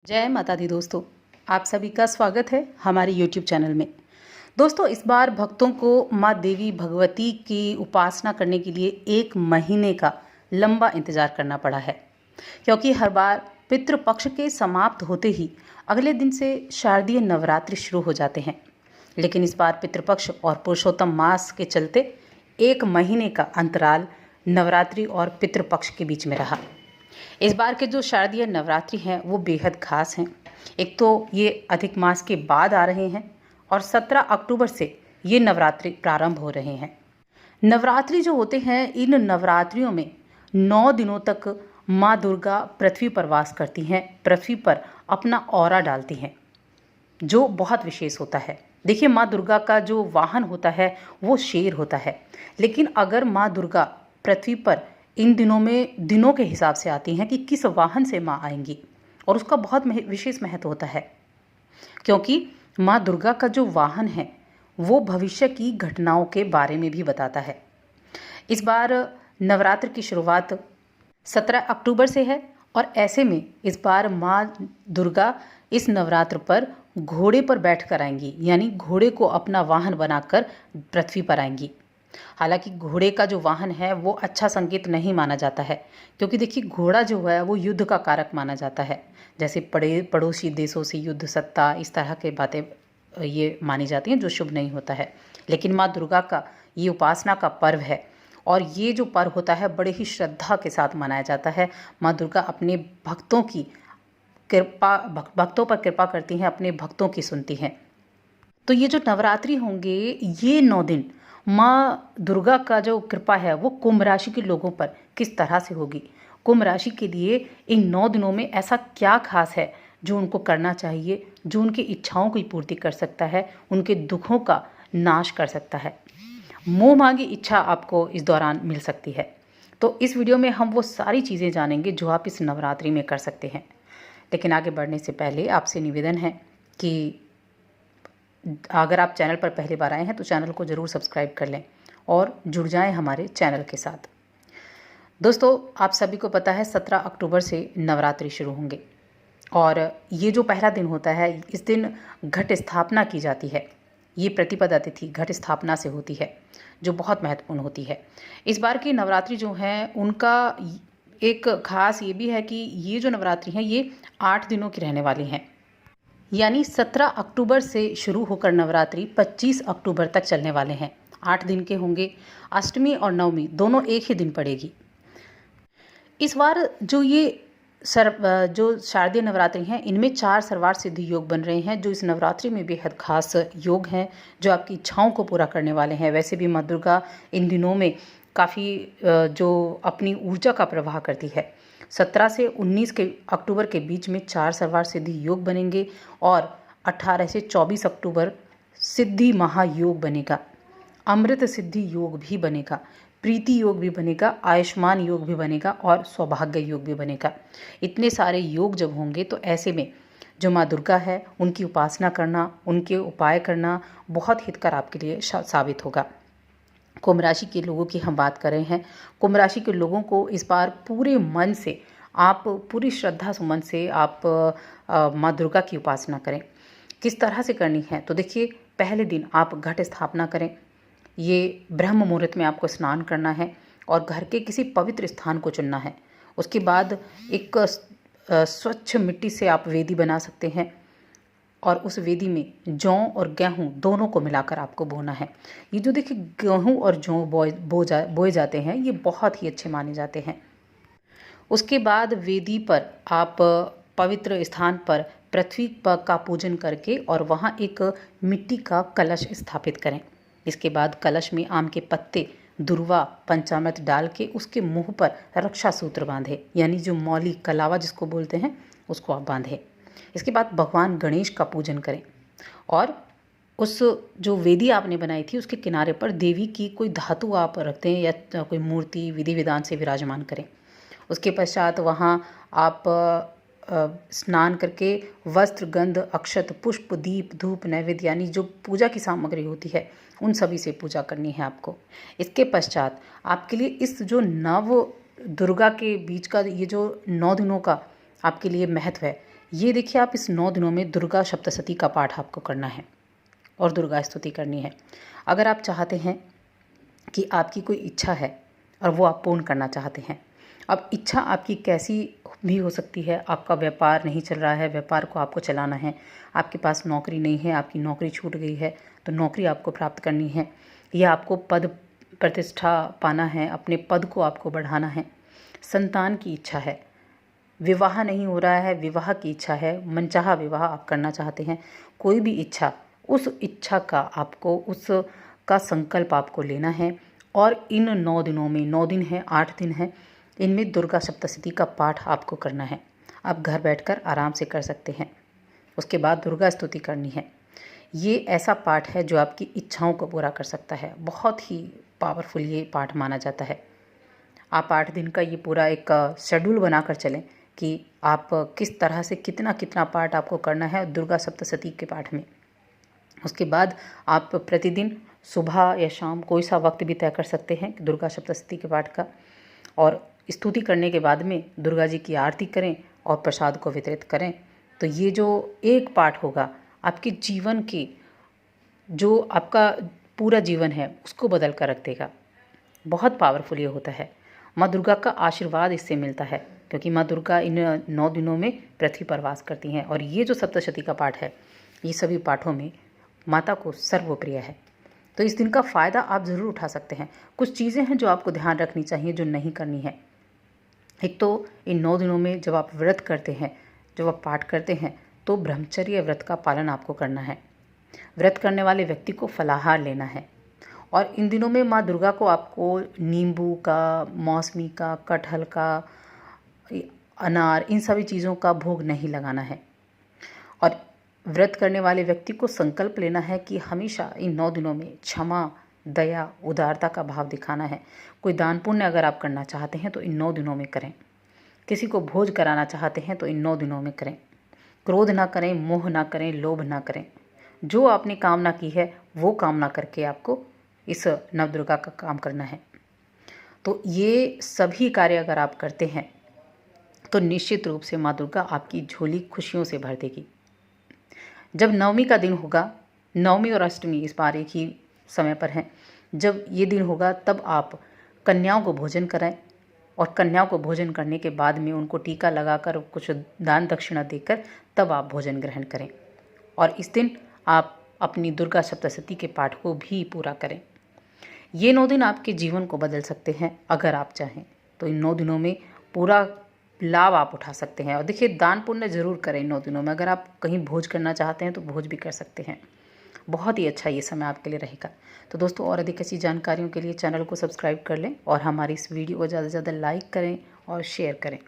जय माता दी दोस्तों, आप सभी का स्वागत है हमारे YouTube चैनल में। दोस्तों, इस बार भक्तों को माँ देवी भगवती की उपासना करने के लिए 1 महीने का लंबा इंतजार करना पड़ा है, क्योंकि हर बार पितृपक्ष के समाप्त होते ही अगले दिन से शारदीय नवरात्रि शुरू हो जाते हैं। लेकिन इस बार पितृपक्ष और पुरुषोत्तम मास के चलते 1 महीने का अंतराल नवरात्रि और पितृपक्ष के बीच में रहा। इस बार के जो शारदीय नवरात्रि हैं वो बेहद खास हैं। एक तो ये अधिक मास के बाद आ रहे हैं और 17 अक्टूबर से ये नवरात्रि प्रारंभ हो रहे हैं। नवरात्रि जो होते हैं, इन नवरात्रियों में 9 दिनों तक माँ दुर्गा पृथ्वी पर वास करती हैं, पृथ्वी पर अपना ऑरा डालती हैं, जो बहुत विशेष होता है। देखिए, माँ दुर्गा का जो वाहन होता है वो शेर होता है, लेकिन अगर माँ दुर्गा पृथ्वी पर इन दिनों में दिनों के हिसाब से आती हैं कि किस वाहन से माँ आएंगी, और उसका बहुत विशेष महत्व होता है, क्योंकि माँ दुर्गा का जो वाहन है वो भविष्य की घटनाओं के बारे में भी बताता है। इस बार नवरात्र की शुरुआत 17 अक्टूबर से है और ऐसे में इस बार माँ दुर्गा इस नवरात्र पर घोड़े पर बैठकर आएंगी, यानी घोड़े को अपना वाहन बनाकर पृथ्वी पर आएंगी। हालांकि घोड़े का जो वाहन है वो अच्छा संकेत नहीं माना जाता है, क्योंकि देखिए, घोड़ा जो है वो युद्ध का कारक माना जाता है। जैसे पड़ोसी देशों से युद्ध, सत्ता, इस तरह के बातें ये मानी जाती हैं, जो शुभ नहीं होता है। लेकिन माँ दुर्गा का ये उपासना का पर्व है, और ये जो पर्व होता है बड़े ही श्रद्धा के साथ मनाया जाता है। माँ दुर्गा अपने भक्तों पर कृपा करती हैं, अपने भक्तों की सुनती हैं। तो ये जो नवरात्रि होंगे, ये 9 दिन माँ दुर्गा का जो कृपा है वो कुंभ राशि के लोगों पर किस तरह से होगी। कुंभ राशि के लिए इन 9 दिनों में ऐसा क्या खास है जो उनको करना चाहिए, जो उनकी इच्छाओं की पूर्ति कर सकता है, उनके दुखों का नाश कर सकता है। मुँह मांगी इच्छा आपको इस दौरान मिल सकती है। तो इस वीडियो में हम वो सारी चीज़ें जानेंगे जो आप इस नवरात्रि में कर सकते हैं। लेकिन आगे बढ़ने से पहले आपसे निवेदन है कि अगर आप चैनल पर पहली बार आए हैं तो चैनल को ज़रूर सब्सक्राइब कर लें और जुड़ जाएं हमारे चैनल के साथ। दोस्तों, आप सभी को पता है 17 अक्टूबर से नवरात्रि शुरू होंगे, और ये जो पहला दिन होता है, इस दिन घट स्थापना की जाती है। ये प्रतिपदा तिथि घट स्थापना से होती है, जो बहुत महत्वपूर्ण होती है। इस बार की नवरात्रि जो हैं उनका एक खास ये भी है कि ये जो नवरात्रि हैं ये 8 दिनों की रहने वाली हैं, यानी 17 अक्टूबर से शुरू होकर नवरात्रि 25 अक्टूबर तक चलने वाले हैं। 8 दिन के होंगे। अष्टमी और नवमी दोनों एक ही दिन पड़ेगी। इस बार जो शारदीय नवरात्रि हैं, इनमें 4 सर्वार्थ सिद्धि योग बन रहे हैं, जो इस नवरात्रि में बेहद खास योग हैं, जो आपकी इच्छाओं को पूरा करने वाले हैं। वैसे भी माँ दुर्गा इन दिनों में काफ़ी जो अपनी ऊर्जा का प्रवाह करती है। 17 से 19 के अक्टूबर के बीच में 4 सर्वार्थ सिद्धि योग बनेंगे, और 18 से 24 अक्टूबर सिद्धि महायोग बनेगा, अमृत सिद्धि योग भी बनेगा, प्रीति योग भी बनेगा, आयुष्मान योग भी बनेगा और सौभाग्य योग भी बनेगा। इतने सारे योग जब होंगे तो ऐसे में जो माँ दुर्गा है उनकी उपासना करना, उनके उपाय करना बहुत हितकर आपके लिए साबित होगा। कुंभ राशि के लोगों की हम बात कर रहे हैं। कुंभ राशि के लोगों को इस बार पूरे मन से, आप पूरी श्रद्धा सुमन से आप माँ दुर्गा की उपासना करें। किस तरह से करनी है, तो देखिए, पहले दिन आप घट स्थापना करें। ये ब्रह्म मुहूर्त में आपको स्नान करना है और घर के किसी पवित्र स्थान को चुनना है। उसके बाद एक स्वच्छ मिट्टी से आप वेदी बना सकते हैं, और उस वेदी में जौ और गेहूँ दोनों को मिलाकर आपको बोना है। ये जो देखिए, गेहूँ और जौ बोए जाते हैं, ये बहुत ही अच्छे माने जाते हैं। उसके बाद वेदी पर आप पवित्र स्थान पर पृथ्वी का पूजन करके और वहाँ एक मिट्टी का कलश स्थापित करें। इसके बाद कलश में आम के पत्ते, दुर्वा, पंचामृत डाल के उसके मुंह पर रक्षा सूत्र बांधें, यानी जो मौली कलावा जिसको बोलते हैं उसको आप बांधें। इसके बाद भगवान गणेश का पूजन करें, और उस जो वेदी आपने बनाई थी उसके किनारे पर देवी की कोई धातु आप रख दें, या कोई मूर्ति विधि विधान से विराजमान करें। उसके पश्चात वहाँ आप स्नान करके वस्त्र, गंध, अक्षत, पुष्प, दीप, धूप, नैवेद्य, यानी जो पूजा की सामग्री होती है उन सभी से पूजा करनी है आपको। इसके पश्चात आपके लिए इस जो नव दुर्गा के बीच का ये जो 9 दिनों का आपके लिए महत्व है, ये देखिए, आप इस 9 दिनों में दुर्गा सप्तशती का पाठ आपको करना है और दुर्गा स्तुति करनी है। अगर आप चाहते हैं कि आपकी कोई इच्छा है और वो आप पूर्ण करना चाहते हैं। अब इच्छा आपकी कैसी भी हो सकती है। आपका व्यापार नहीं चल रहा है, व्यापार को आपको चलाना है, आपके पास नौकरी नहीं है, आपकी नौकरी छूट गई है तो नौकरी आपको प्राप्त करनी है, या आपको पद प्रतिष्ठा पाना है, अपने पद को आपको बढ़ाना है, संतान की इच्छा है, विवाह नहीं हो रहा है, विवाह की इच्छा है, मनचाहा विवाह आप करना चाहते हैं, कोई भी इच्छा, उस इच्छा का आपको उसका संकल्प आपको लेना है। और इन 9 दिनों में, 9 दिन हैं, 8 दिन हैं, इनमें दुर्गा सप्तशती का पाठ आपको करना है। आप घर बैठकर आराम से कर सकते हैं। उसके बाद दुर्गा स्तुति करनी है। ये ऐसा पाठ है जो आपकी इच्छाओं को पूरा कर सकता है। बहुत ही पावरफुल ये पाठ माना जाता है। आप 8 दिन का ये पूरा एक शेड्यूल बनाकर चलें कि आप किस तरह से कितना कितना पाठ आपको करना है दुर्गा सप्तशती के पाठ में। उसके बाद आप प्रतिदिन सुबह या शाम कोई सा वक्त भी तय कर सकते हैं दुर्गा सप्तशती के पाठ का, और स्तुति करने के बाद में दुर्गा जी की आरती करें और प्रसाद को वितरित करें। तो ये जो एक पाठ होगा आपके जीवन की, जो आपका पूरा जीवन है उसको बदल कर रख देगा। बहुत पावरफुल ये होता है। माँ दुर्गा का आशीर्वाद इससे मिलता है क्योंकि माँ दुर्गा इन 9 दिनों में पृथ्वी पर वास करती हैं। और ये जो सप्तशती का पाठ है, ये सभी पाठों में माता को सर्वप्रिय है। तो इस दिन का फ़ायदा आप ज़रूर उठा सकते हैं। कुछ चीज़ें हैं जो आपको ध्यान रखनी चाहिए, जो नहीं करनी है। एक तो इन 9 दिनों में जब आप व्रत करते हैं, जब आप पाठ करते हैं, तो ब्रह्मचर्य व्रत का पालन आपको करना है। व्रत करने वाले व्यक्ति को फलाहार लेना है। और इन दिनों में माँ दुर्गा को आपको नींबू का, मौसमी का, कटहल का, अनार, इन सभी चीज़ों का भोग नहीं लगाना है। और व्रत करने वाले व्यक्ति को संकल्प लेना है कि हमेशा इन 9 दिनों में क्षमा, दया, उदारता का भाव दिखाना है। कोई दान पुण्य अगर आप करना चाहते हैं तो इन 9 दिनों में करें। किसी को भोज कराना चाहते हैं तो इन 9 दिनों में करें। क्रोध ना करें, मोह ना करें, लोभ ना करें। जो आपने कामना की है वो कामना करके आपको इस नवदुर्गा का काम करना है। तो ये सभी कार्य अगर आप करते हैं तो निश्चित रूप से माँ दुर्गा आपकी झोली खुशियों से भर देगी। जब नवमी का दिन होगा, नवमी और अष्टमी इस बार एक ही समय पर हैं, जब ये दिन होगा तब आप कन्याओं को भोजन कराएं और कन्याओं को भोजन करने के बाद में उनको टीका लगाकर कुछ दान दक्षिणा देकर तब आप भोजन ग्रहण करें। और इस दिन आप अपनी दुर्गा सप्तशती के पाठ को भी पूरा करें। ये 9 दिन आपके जीवन को बदल सकते हैं अगर आप चाहें तो। इन 9 दिनों में पूरा लाभ आप उठा सकते हैं। और देखिए, दान पुण्य ज़रूर करें इन 9 दिनों में। अगर आप कहीं भोज करना चाहते हैं तो भोज भी कर सकते हैं। बहुत ही अच्छा ये समय आपके लिए रहेगा। तो दोस्तों, और अधिक ऐसी जानकारियों के लिए चैनल को सब्सक्राइब कर लें और हमारी इस वीडियो को ज़्यादा से ज़्यादा लाइक करें और शेयर करें।